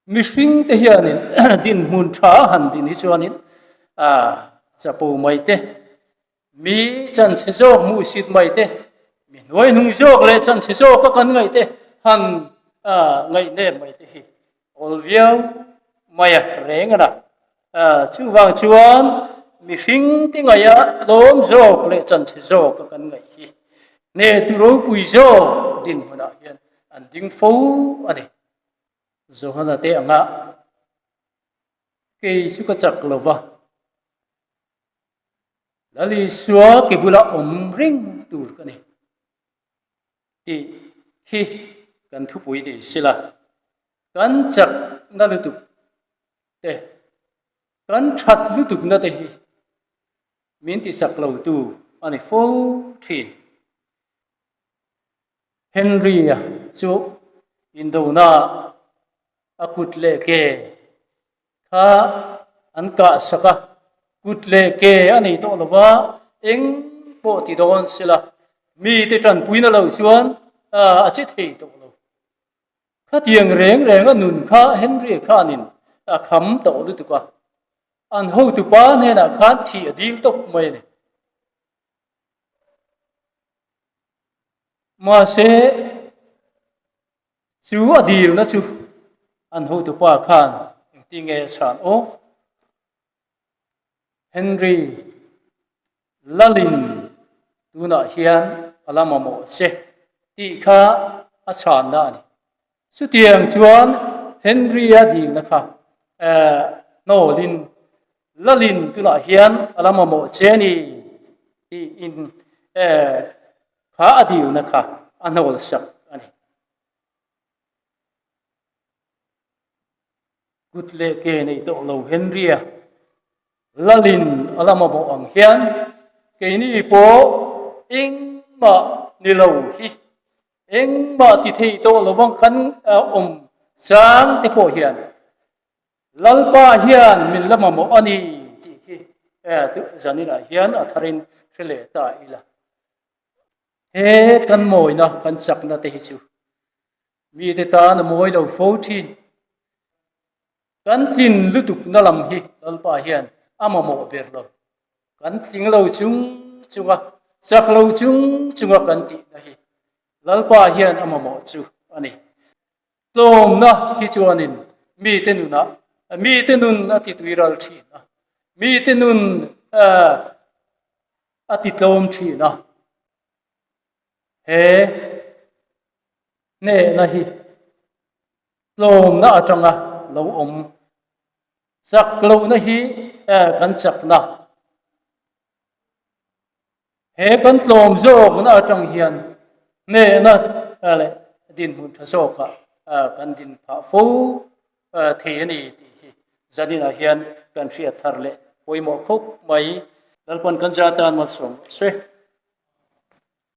mishing te hianin din mun tha han din hi chuanin chapu mai te mi chan che zo mu sit mai te mi noi nung zo le chan che zo ka kan ngai te han ngai ne mai te hi ol viau mai reng na chu wang chuan mishing te ngai lom zo le chan che zo ka kan ngai hi ne tu ro pui zo din huna hian an ding fo ani zo hana te anga ke su ka chak lova lali suwa ke bula ring tur kani ti hi kan thu pui ti sila kan chak na lu tu te kan that lu tu na te hi min ti sak lo tu ani fo thin Henry chu Indona akut le ke kha an ka saka kut le ke ani to lova eng po ti don sila mi te tran puina lo chuan a che thei to lo kha tiang reng reng a nun kha Henry kha nin a kham to lu tu ka an ho tu pa ne na kha thi adil tok mai ne ma se chu adil na chu an ho tu pa khan ti nge chan o Henry Lalin tuna hian alama mo che ti kha a chan na ni su tiang chuan Henry a ding na kha no lin Lalin tuna hian alama mo che ni in kha adiu na kha anol sak ani gut le ke nei to lo Henry Lalin alama bo ang hian ke ni po ing ma ni lo hi ing ma ti thei to lo wang khan sang te po hian lalpa hian min lama mo ani ti hi tu zanina hian atharin khele ta ila he kan moi na kan sak na te hi chu mi te ta na moi lo 14 kan tin lutuk na lam hi lalpa hian ama mo ber lo kan tling lo chung chunga sak lo chung chunga kan ti na hi lalpa hian ama mo chu ani tlom na hi chuanin mi te nun ati tuiral thi na mi te nun ati tlom thi na he ne na hi tlom na atanga lo sak lo na hi kan sak na he kan tlom zo na atang hian ne na ale din mun tha zo ka kan din pha fo the ni ti hi zadina hian kan ria thar le poimo khok mai lalpon kan jatan mal som se